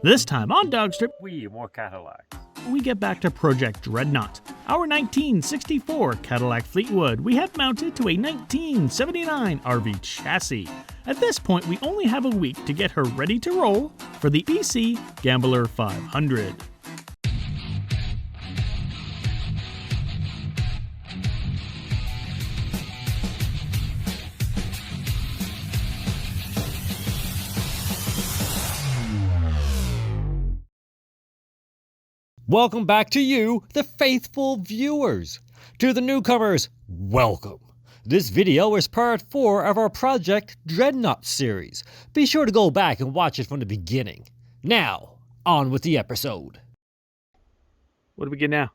This time on DawgStrip, more Cadillacs. we get back to Project Dreadnought. Our 1964 Cadillac Fleetwood we have mounted to a 1979 RV chassis. At this point, we only have a week to get her ready to roll for the BC Gambler 500. Welcome back to you, the faithful viewers. To the newcomers, welcome. This video is part 4 of our Project Dreadnought series. Be sure to go back and watch it from the beginning. Now, on with the episode. What do we get now?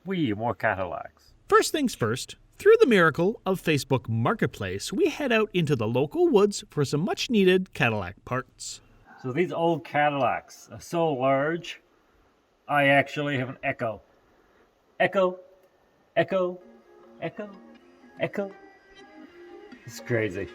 More Cadillacs. First things first, through the miracle of Facebook Marketplace, we head out into the local woods for some much needed Cadillac parts. So these old Cadillacs are so large, I actually have an echo. Echo, echo, echo, echo. It's crazy.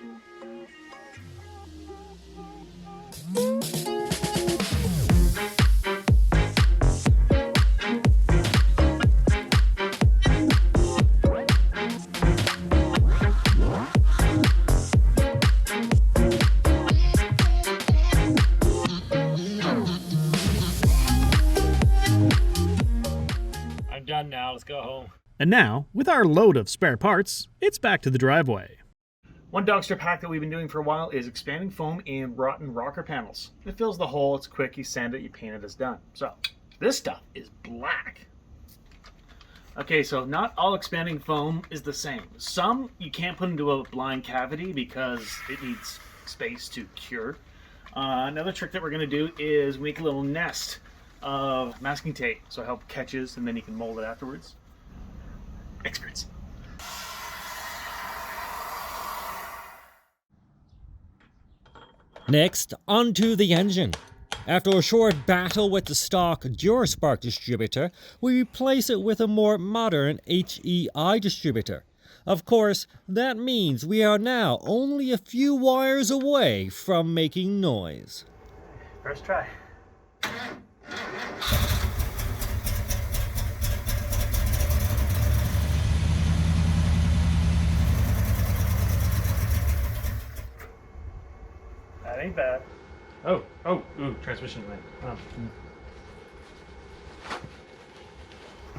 Done now, let's go home. And now, with our load of spare parts, it's back to the driveway. One DawgStrip hack that we've been doing for a while is expanding foam in rotten rocker panels. It fills the hole, it's quick, you sand it, you paint it, it's done. So, this stuff is black. Okay, so not all expanding foam is the same. Some you can't put into a blind cavity because it needs space to cure. Another trick that we're going to do is make a little nest of masking tape so it helps catches and then you can mold it afterwards. Experts. Next, onto the engine. After a short battle with the stock DuraSpark distributor, we replace it with a more modern HEI distributor. Of course, that means we are now only a few wires away from making noise. First try. That ain't bad. Ooh, transmission went. Oh.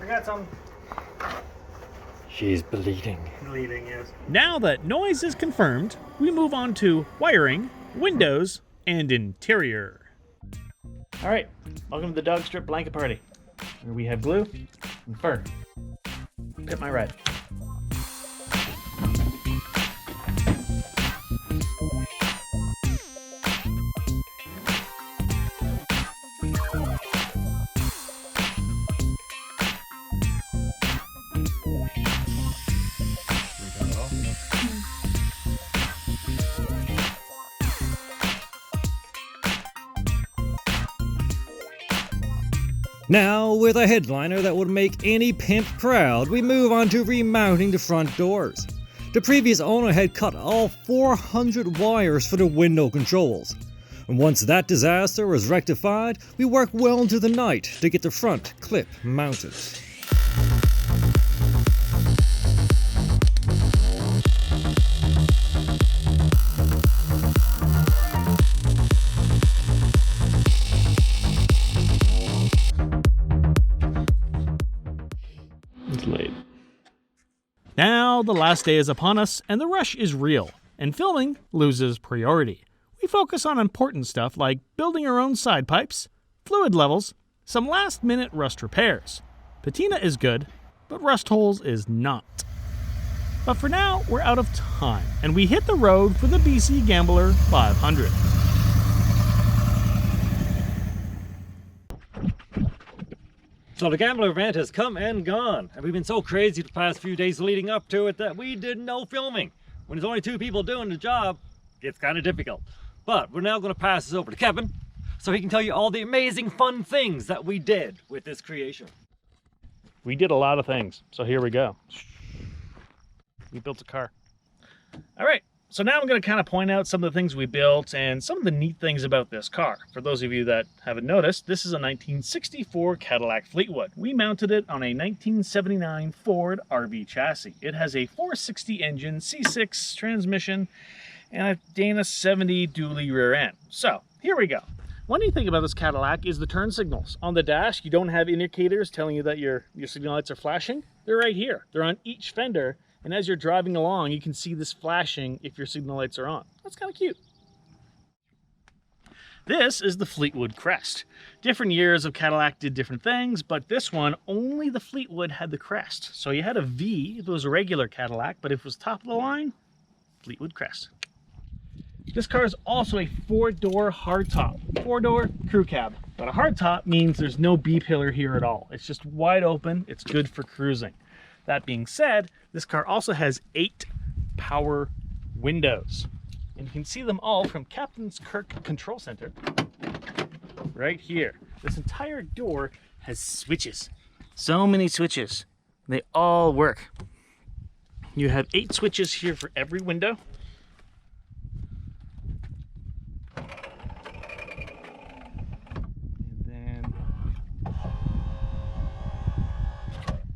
I got some. She's bleeding. Bleeding, yes. Now that noise is confirmed, we move on to wiring, windows, and interior. All right, welcome to the DawgStrip blanket party. Where we have glue and fur. Pit my ride. Now, with a headliner that would make any pimp proud, we move on to remounting the front doors. The previous owner had cut all 400 wires for the window controls. And once that disaster was rectified, we worked well into the night to get the front clip mounted. Now the last day is upon us and the rush is real, and filming loses priority. We focus on important stuff like building our own side pipes, fluid levels, some last minute rust repairs. Patina is good, but rust holes is not. But for now, we're out of time, and we hit the road for the BC Gambler 500. So the Gambler event has come and gone, and we've been so crazy the past few days leading up to it that we did no filming. When there's only 2 people doing the job, it's kind of difficult. But we're now going to pass this over to Kevin, so he can tell you all the amazing fun things that we did with this creation. We did a lot of things, so here we go. We built a car. All right, So now I'm going to kind of point out some of the things we built and some of the neat things about this car. For those of you that haven't noticed, this is a 1964 Cadillac Fleetwood. We mounted it on a 1979 Ford RV chassis. It has a 460 engine, C6 transmission, and a Dana 70 dually rear end. So here we go. One neat thing about this Cadillac is the turn signals. On the dash, you don't have indicators telling you that your signal lights are flashing. They're right here. They're on each fender. And as you're driving along, you can see this flashing if your signal lights are on. That's kind of cute. This is the Fleetwood crest. Different years of Cadillac did different things, but this one, only the Fleetwood had the crest. So you had a V if it was a regular Cadillac, but if it was top of the line, Fleetwood crest. This car is also a 4-door hardtop, 4-door crew cab. But a hardtop means there's no B-pillar here at all. It's just wide open. It's good for cruising. That being said, this car also has 8 power windows. And you can see them all from Captain's Kirk Control Center right here. This entire door has switches. So many switches. They all work. You have 8 switches here for every window.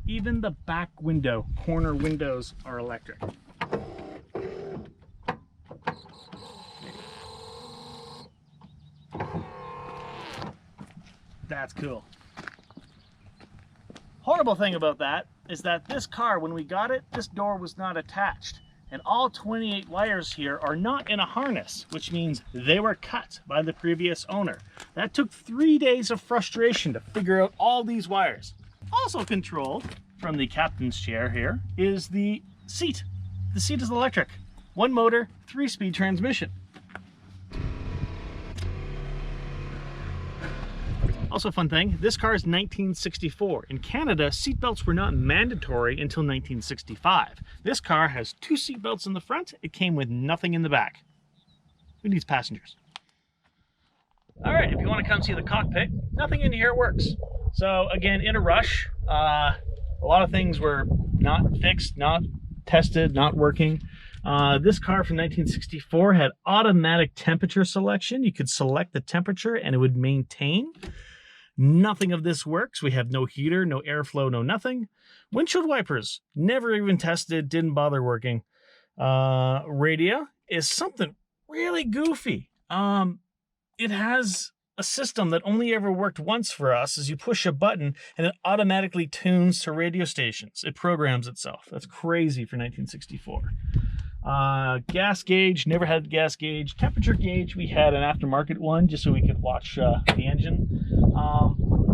Even the back window, corner windows are electric. That's cool. Horrible thing about that is that this car, when we got it, this door was not attached. And all 28 wires here are not in a harness, which means they were cut by the previous owner. That took 3 days of frustration to figure out all these wires. Also controlled from the captain's chair here is the seat. The seat is electric. 1 motor, 3-speed transmission. Also a fun thing, this car is 1964. In Canada, seatbelts were not mandatory until 1965. This car has 2 seatbelts in the front. It came with nothing in the back. Who needs passengers? All right, if you want to come see the cockpit, nothing in here works. So again, in a rush, a lot of things were not fixed, not tested, not working. This car from 1964 had automatic temperature selection. You could select the temperature and it would maintain. Nothing of this works. We have no heater, no airflow, no nothing. Windshield wipers, never even tested, didn't bother working. Radio is something really goofy. It has a system that only ever worked once for us. Is you push a button and it automatically tunes to radio stations. It programs itself. That's crazy for 1964. Gas gauge, never had a gas gauge. Temperature gauge, we had an aftermarket one just so we could watch the engine.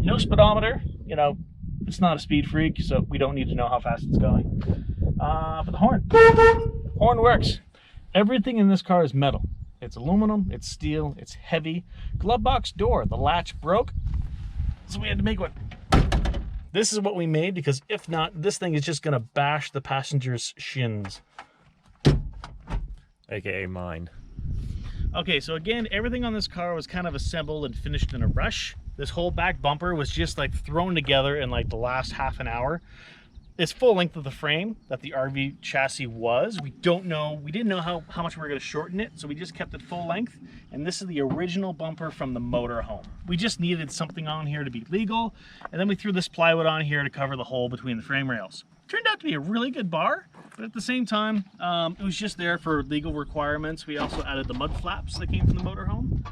No speedometer, you know, it's not a speed freak, so we don't need to know how fast it's going. But the horn works. Everything in this car is metal. It's aluminum, it's steel, it's heavy. Glove box door, the latch broke, so we had to make one. This is what we made because if not, this thing is just gonna bash the passenger's shins. AKA mine. Okay, so again, everything on this car was kind of assembled and finished in a rush. This whole back bumper was just like thrown together in like the last half an hour. It's full length of the frame that the RV chassis was. We didn't know how much we were going to shorten it, so we just kept it full length. And this is the original bumper from the motorhome. We just needed something on here to be legal, and then we threw this plywood on here to cover the hole between the frame rails. Turned out to be a really good bar, but at the same time, it was just there for legal requirements. We also added the mud flaps that came from the motorhome.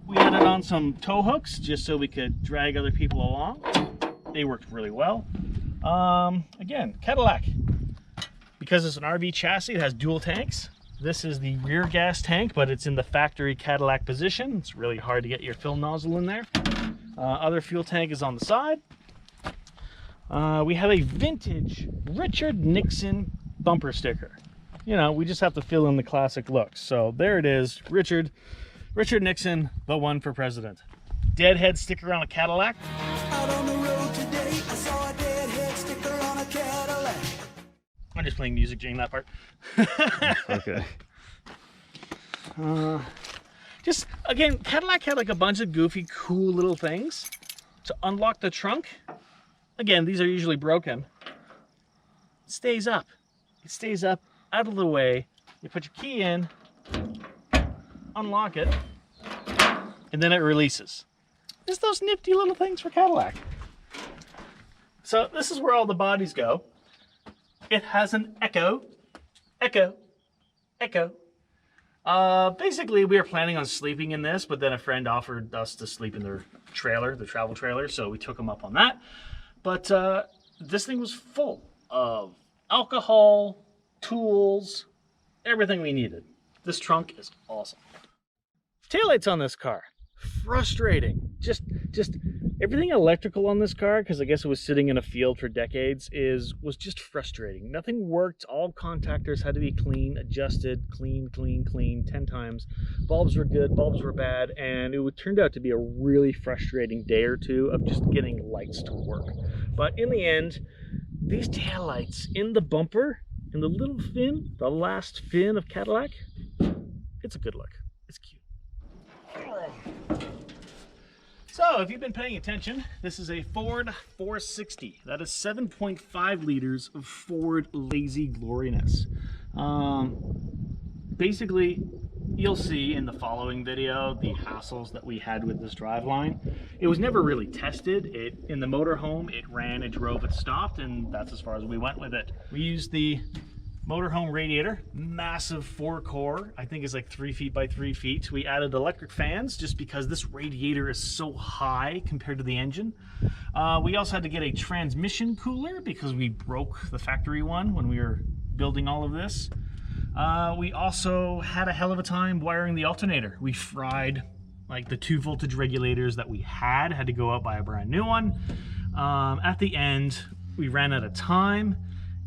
We added on some tow hooks just so we could drag other people along. They worked really well. Again, Cadillac. Because it's an RV chassis, it has dual tanks. This is the rear gas tank, but it's in the factory Cadillac position. It's really hard to get your fill nozzle in there. Other fuel tank is on the side. We have a vintage Richard Nixon bumper sticker. You know, we just have to fill in the classic looks. So there it is, Richard Nixon, the one for president. Deadhead sticker on a Cadillac. Out on the road today, I saw a deadhead sticker on a Cadillac. I'm just playing music during that part. Okay. Just, again, Cadillac had like a bunch of goofy, cool little things. To unlock the trunk, again, these are usually broken. It stays up. It stays up, out of the way, You put your key in, unlock it, and then it releases. Just those nifty little things for Cadillac. So this is where all the bodies go. It has an echo. Basically, we were planning on sleeping in this, but then a friend offered us to sleep in their trailer, the travel trailer, so we took them up on that. But this thing was full of alcohol, tools, everything we needed. This trunk is awesome. Taillights on this car, frustrating. Just everything electrical on this car, because I guess it was sitting in a field for decades, was just frustrating. Nothing worked. All contactors had to be clean, adjusted, clean 10 times. Bulbs were good, bulbs were bad, and it turned out to be a really frustrating day or two of just getting lights to work. But in the end, these taillights in the bumper, in the little fin, the last fin of Cadillac, it's a good look. It's cute. So, if you've been paying attention, this is a Ford 460. That is 7.5 liters of Ford lazy gloriness. Basically, you'll see in the following video the hassles that we had with this driveline. It was never really tested. In the motorhome, it ran, it drove, it stopped, and that's as far as we went with it. We used the motorhome radiator, massive 4-core, I think it's like 3 feet by 3 feet. We added electric fans just because this radiator is so high compared to the engine. We also had to get a transmission cooler because we broke the factory one when we were building all of this. We also had a hell of a time wiring the alternator. We fried like the 2 voltage regulators that we had to go out, buy a brand new one. At the end, we ran out of time,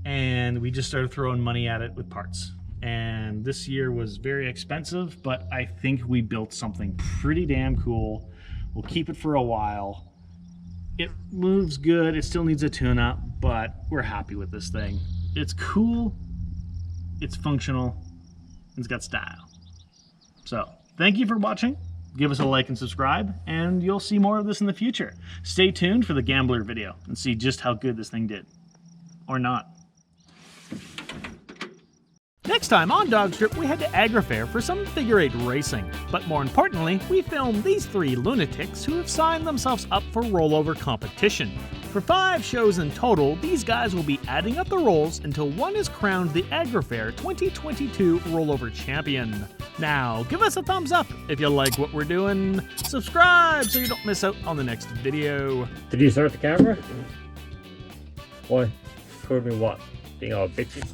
and we just started throwing money at it with parts. And this year was very expensive, but I think we built something pretty damn cool. We'll keep it for a while. It moves good, it still needs a tune-up, but we're happy with this thing. It's cool, it's functional, it's got style. So, thank you for watching. Give us a like and subscribe, and you'll see more of this in the future. Stay tuned for the Gambler video and see just how good this thing did. Or not. Next time on DawgStrip, we head to Agrifair for some figure 8 racing. But more importantly, we filmed these 3 lunatics who have signed themselves up for rollover competition. For 5 shows in total, these guys will be adding up the rolls until one is crowned the Agrifair 2022 Rollover Champion. Now, give us a thumbs up if you like what we're doing. Subscribe so you don't miss out on the next video. Did you start the camera? Why? Told me what? Being all bitchy?